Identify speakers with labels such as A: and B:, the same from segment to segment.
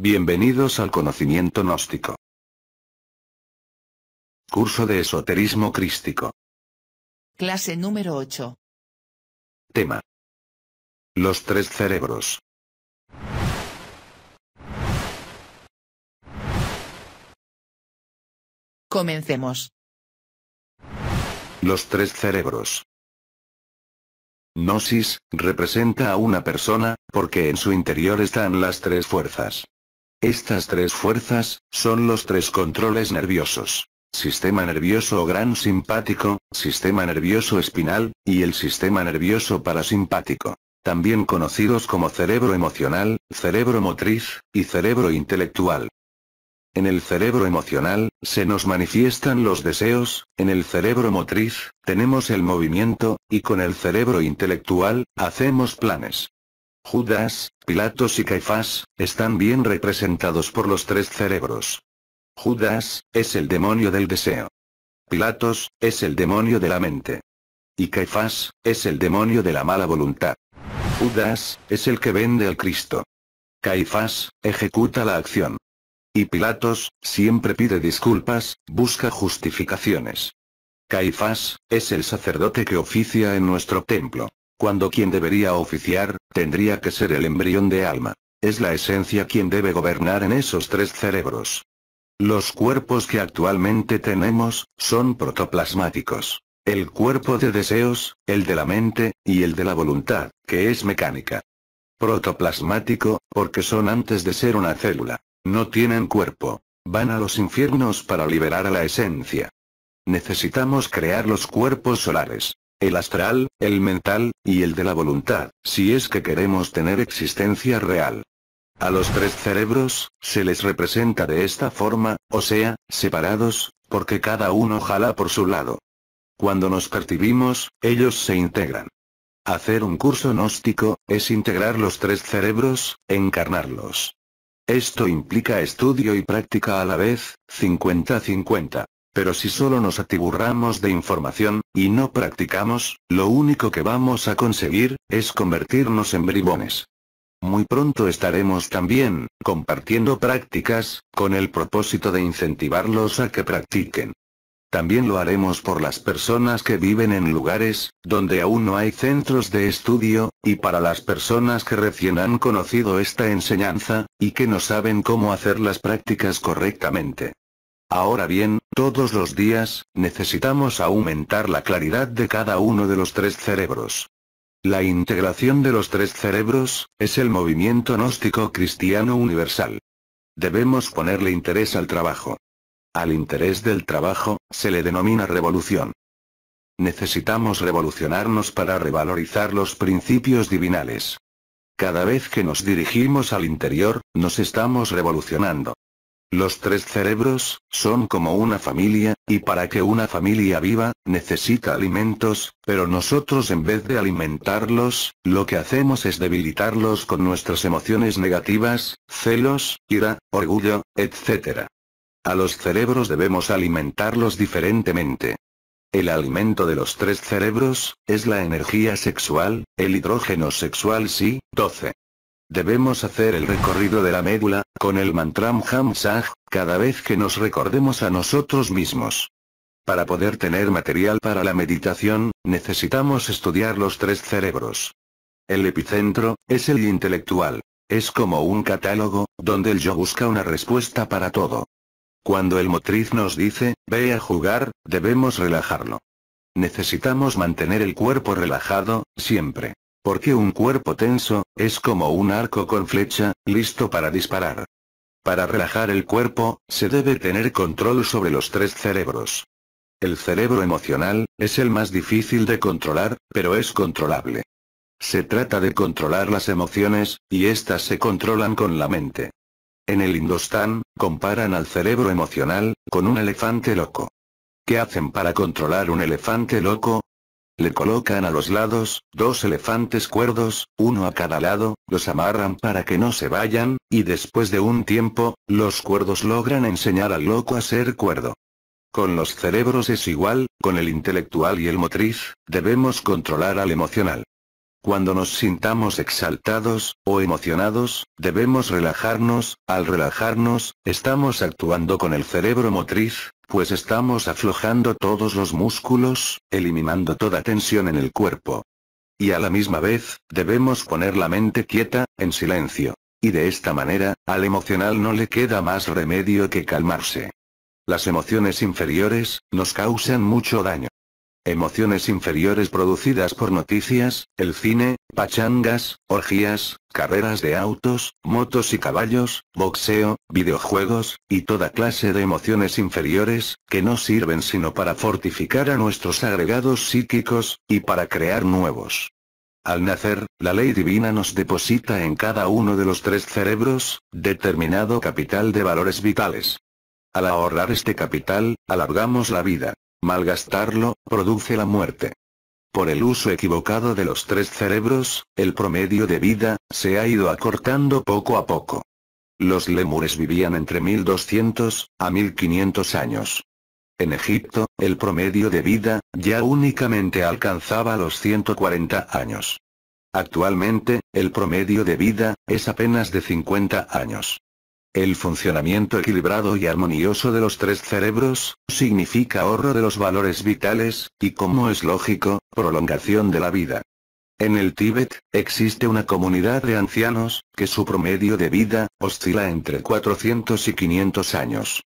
A: Bienvenidos al conocimiento gnóstico. Curso de esoterismo crístico.
B: Clase número 8.
A: Tema: los tres cerebros.
B: Comencemos.
A: Los tres cerebros. Gnosis representa a una persona, porque en su interior están las tres fuerzas. Estas tres fuerzas son los tres controles nerviosos: sistema nervioso gran simpático, sistema nervioso espinal, y el sistema nervioso parasimpático, también conocidos como cerebro emocional, cerebro motriz, y cerebro intelectual. En el cerebro emocional, se nos manifiestan los deseos, en el cerebro motriz, tenemos el movimiento, y con el cerebro intelectual, hacemos planes. Judas, Pilatos y Caifás, están bien representados por los tres cerebros. Judas, es el demonio del deseo. Pilatos, es el demonio de la mente. Y Caifás, es el demonio de la mala voluntad. Judas, es el que vende al Cristo. Caifás, ejecuta la acción. Y Pilatos, siempre pide disculpas, busca justificaciones. Caifás, es el sacerdote que oficia en nuestro templo, cuando quien debería oficiar, tendría que ser el embrión de alma. Es la esencia quien debe gobernar en esos tres cerebros. Los cuerpos que actualmente tenemos, son protoplasmáticos. El cuerpo de deseos, el de la mente, y el de la voluntad, que es mecánica. Protoplasmático, porque son antes de ser una célula. No tienen cuerpo. Van a los infiernos para liberar a la esencia. Necesitamos crear los cuerpos solares: el astral, el mental, y el de la voluntad, si es que queremos tener existencia real. A los tres cerebros, se les representa de esta forma, o sea, separados, porque cada uno jala por su lado. Cuando nos percibimos, ellos se integran. Hacer un curso gnóstico, es integrar los tres cerebros, encarnarlos. Esto implica estudio y práctica a la vez, 50-50. Pero si solo nos atiburramos de información, y no practicamos, lo único que vamos a conseguir, es convertirnos en bribones. Muy pronto estaremos también, compartiendo prácticas, con el propósito de incentivarlos a que practiquen. También lo haremos por las personas que viven en lugares, donde aún no hay centros de estudio, y para las personas que recién han conocido esta enseñanza, y que no saben cómo hacer las prácticas correctamente. Ahora bien, todos los días, necesitamos aumentar la claridad de cada uno de los tres cerebros. La integración de los tres cerebros, es el movimiento gnóstico cristiano universal. Debemos ponerle interés al trabajo. Al interés del trabajo, se le denomina revolución. Necesitamos revolucionarnos para revalorizar los principios divinales. Cada vez que nos dirigimos al interior, nos estamos revolucionando. Los tres cerebros, son como una familia, y para que una familia viva, necesita alimentos, pero nosotros en vez de alimentarlos, lo que hacemos es debilitarlos con nuestras emociones negativas, celos, ira, orgullo, etc. A los cerebros debemos alimentarlos diferentemente. El alimento de los tres cerebros, es la energía sexual, el hidrógeno sexual sí, 12. Debemos hacer el recorrido de la médula, con el mantram Hamsaj, cada vez que nos recordemos a nosotros mismos. Para poder tener material para la meditación, necesitamos estudiar los tres cerebros. El epicentro, es el intelectual. Es como un catálogo, donde el yo busca una respuesta para todo. Cuando el motriz nos dice, ve a jugar, debemos relajarlo. Necesitamos mantener el cuerpo relajado, siempre. Porque un cuerpo tenso, es como un arco con flecha, listo para disparar. Para relajar el cuerpo, se debe tener control sobre los tres cerebros. El cerebro emocional, es el más difícil de controlar, pero es controlable. Se trata de controlar las emociones, y éstas se controlan con la mente. En el Indostán, comparan al cerebro emocional, con un elefante loco. ¿Qué hacen para controlar un elefante loco? Le colocan a los lados, dos elefantes cuerdos, uno a cada lado, los amarran para que no se vayan, y después de un tiempo, los cuerdos logran enseñar al loco a ser cuerdo. Con los cerebros es igual, con el intelectual y el motriz, debemos controlar al emocional. Cuando nos sintamos exaltados, o emocionados, debemos relajarnos. Al relajarnos, estamos actuando con el cerebro motriz, pues estamos aflojando todos los músculos, eliminando toda tensión en el cuerpo. Y a la misma vez, debemos poner la mente quieta, en silencio. Y de esta manera, al emocional no le queda más remedio que calmarse. Las emociones inferiores, nos causan mucho daño. Emociones inferiores producidas por noticias, el cine, pachangas, orgías, carreras de autos, motos y caballos, boxeo, videojuegos, y toda clase de emociones inferiores, que no sirven sino para fortificar a nuestros agregados psíquicos, y para crear nuevos. Al nacer, la ley divina nos deposita en cada uno de los 3 cerebros, determinado capital de valores vitales. Al ahorrar este capital, alargamos la vida. Malgastarlo, produce la muerte. Por el uso equivocado de los 3 cerebros, el promedio de vida, se ha ido acortando poco a poco. Los lémures vivían entre 1200 a 1500 años. En Egipto, el promedio de vida, ya únicamente alcanzaba los 140 años. Actualmente, el promedio de vida, es apenas de 50 años. El funcionamiento equilibrado y armonioso de los 3 cerebros, significa ahorro de los valores vitales, y como es lógico, prolongación de la vida. En el Tíbet, existe una comunidad de ancianos, que su promedio de vida, oscila entre 400 y 500 años.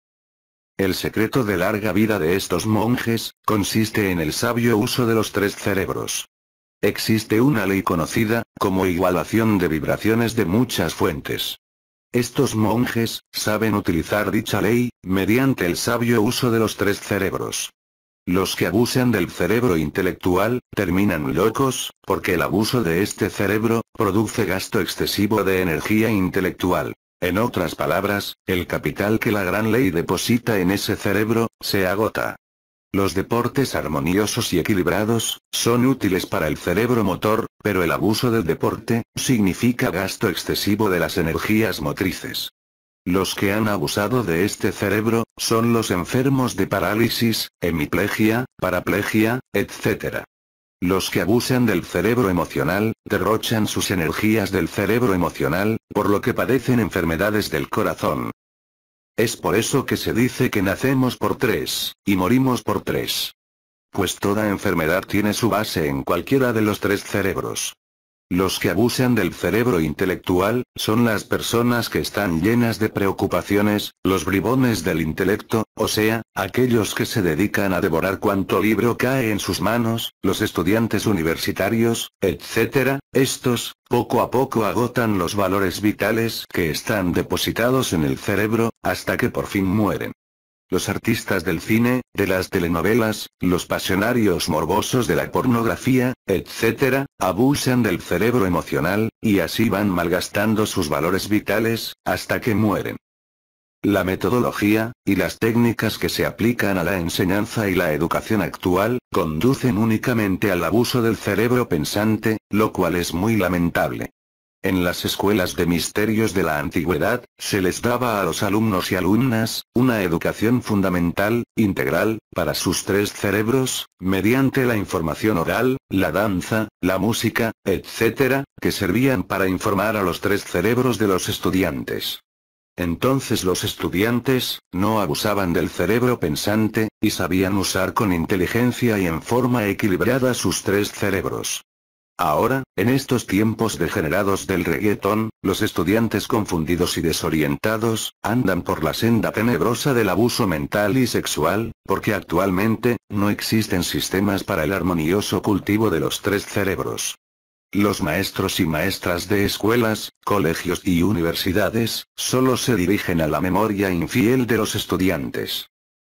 A: El secreto de larga vida de estos monjes, consiste en el sabio uso de los 3 cerebros. Existe una ley conocida, como igualación de vibraciones de muchas fuentes. Estos monjes, saben utilizar dicha ley, mediante el sabio uso de los 3 cerebros. Los que abusan del cerebro intelectual, terminan locos, porque el abuso de este cerebro, produce gasto excesivo de energía intelectual. En otras palabras, el capital que la gran ley deposita en ese cerebro, se agota. Los deportes armoniosos y equilibrados, son útiles para el cerebro motor, pero el abuso del deporte, significa gasto excesivo de las energías motrices. Los que han abusado de este cerebro, son los enfermos de parálisis, hemiplegia, paraplegia, etc. Los que abusan del cerebro emocional, derrochan sus energías del cerebro emocional, por lo que padecen enfermedades del corazón. Es por eso que se dice que nacemos por 3, y morimos por 3. Pues toda enfermedad tiene su base en cualquiera de los 3 cerebros. Los que abusan del cerebro intelectual, son las personas que están llenas de preocupaciones, los bribones del intelecto, o sea, aquellos que se dedican a devorar cuanto libro cae en sus manos, los estudiantes universitarios, etc. Estos, poco a poco agotan los valores vitales que están depositados en el cerebro, hasta que por fin mueren. Los artistas del cine, de las telenovelas, los pasionarios morbosos de la pornografía, etc., abusan del cerebro emocional, y así van malgastando sus valores vitales, hasta que mueren. La metodología, y las técnicas que se aplican a la enseñanza y la educación actual, conducen únicamente al abuso del cerebro pensante, lo cual es muy lamentable. En las escuelas de misterios de la antigüedad, se les daba a los alumnos y alumnas, una educación fundamental, integral, para sus 3 cerebros, mediante la información oral, la danza, la música, etc., que servían para informar a los 3 cerebros de los estudiantes. Entonces los estudiantes, no abusaban del cerebro pensante, y sabían usar con inteligencia y en forma equilibrada sus 3 cerebros. Ahora, en estos tiempos degenerados del reggaetón, los estudiantes confundidos y desorientados, andan por la senda tenebrosa del abuso mental y sexual, porque actualmente, no existen sistemas para el armonioso cultivo de los 3 cerebros. Los maestros y maestras de escuelas, colegios y universidades, solo se dirigen a la memoria infiel de los estudiantes.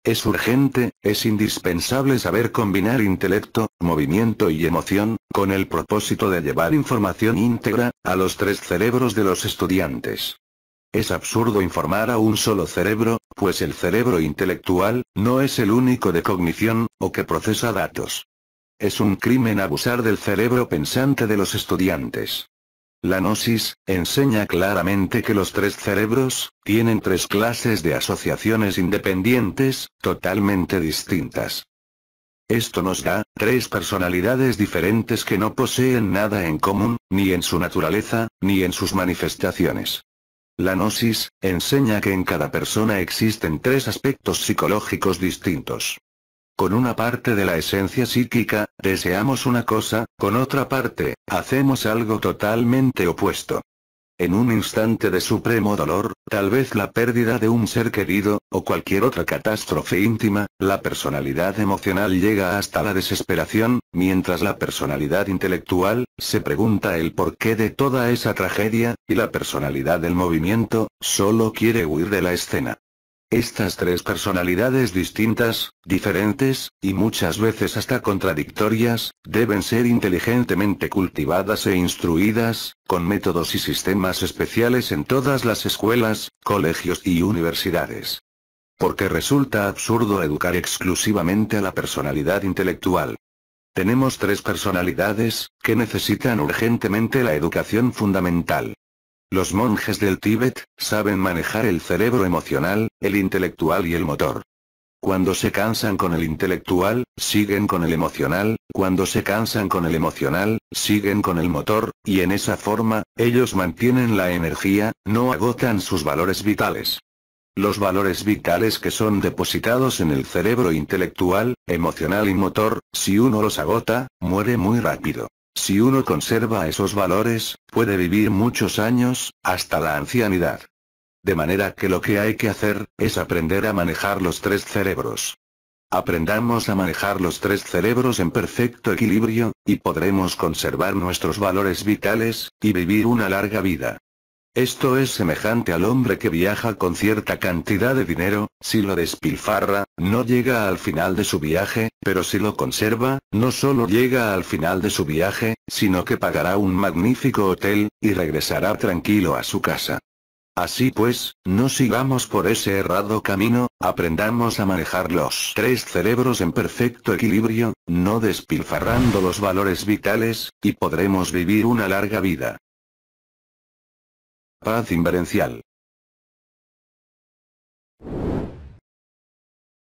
A: Es urgente, es indispensable saber combinar intelecto, movimiento y emoción, con el propósito de llevar información íntegra, a los 3 cerebros de los estudiantes. Es absurdo informar a un solo cerebro, pues el cerebro intelectual, no es el único de cognición, o que procesa datos. Es un crimen abusar del cerebro pensante de los estudiantes. La Gnosis, enseña claramente que los 3 cerebros, tienen 3 clases de asociaciones independientes, totalmente distintas. Esto nos da, tres personalidades diferentes que no poseen nada en común, ni en su naturaleza, ni en sus manifestaciones. La gnosis enseña que en cada persona existen tres aspectos psicológicos distintos. Con una parte de la esencia psíquica, deseamos una cosa, con otra parte, hacemos algo totalmente opuesto. En un instante de supremo dolor, tal vez la pérdida de un ser querido, o cualquier otra catástrofe íntima, la personalidad emocional llega hasta la desesperación, mientras la personalidad intelectual se pregunta el porqué de toda esa tragedia, y la personalidad del movimiento solo quiere huir de la escena. Estas tres personalidades distintas, diferentes, y muchas veces hasta contradictorias, deben ser inteligentemente cultivadas e instruidas, con métodos y sistemas especiales en todas las escuelas, colegios y universidades. Porque resulta absurdo educar exclusivamente a la personalidad intelectual. Tenemos tres personalidades, que necesitan urgentemente la educación fundamental. Los monjes del Tíbet saben manejar el cerebro emocional, el intelectual y el motor. Cuando se cansan con el intelectual, siguen con el emocional, cuando se cansan con el emocional, siguen con el motor, y en esa forma, ellos mantienen la energía, no agotan sus valores vitales. Los valores vitales que son depositados en el cerebro intelectual, emocional y motor, si uno los agota, muere muy rápido. Si uno conserva esos valores, puede vivir muchos años, hasta la ancianidad. De manera que lo que hay que hacer, es aprender a manejar los tres cerebros. Aprendamos a manejar los tres cerebros en perfecto equilibrio, y podremos conservar nuestros valores vitales, y vivir una larga vida. Esto es semejante al hombre que viaja con cierta cantidad de dinero, si lo despilfarra, no llega al final de su viaje, pero si lo conserva, no solo llega al final de su viaje, sino que pagará un magnífico hotel, y regresará tranquilo a su casa. Así pues, no sigamos por ese errado camino, aprendamos a manejar los tres cerebros en perfecto equilibrio, no despilfarrando los valores vitales, y podremos vivir una larga vida. Paz inverencial.